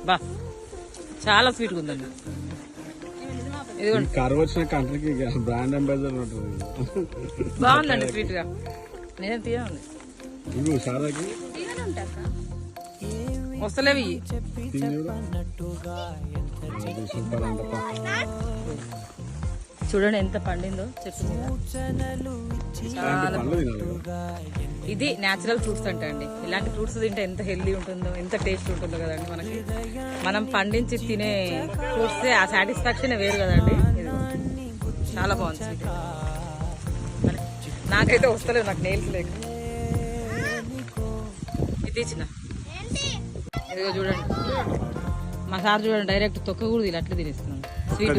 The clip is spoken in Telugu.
బా చాలా స్వీట్ గా ఉందండి. కరువు వచ్చిన కంట్రీకి బ్రాండ్ అంబాసిడర్ ఉంటుంది. బాగుందండి స్వీట్ గా. నేను తీయండి సారాకి వస్తలేవి సూపర్ అంటప్ప. చూడండి ఎంత పండిందో చెప్పు. ఇది న్యాచురల్ ఫ్రూట్స్ అంటే అండి. ఇలాంటి ఫ్రూట్స్ తింటే ఎంత హెల్దీ ఉంటుందో, ఎంత టేస్ట్ ఉంటుందో కదండి. మనకి మనం పండించి తినే ఫ్రూట్స్ ఆ సాటిస్ఫాక్షన్ వేరు కదండి. చాలా బాగుంది స్వీట్. నాకైతే వస్తలేదు, నాకు నెయిల్స్ లేక. ఇది చిన్న ఇదిగో చూడండి, మా సార్ చూడండి డైరెక్ట్ తొక్క కూడా ఇలా అట్లా తినేస్తున్నాను. స్వీట్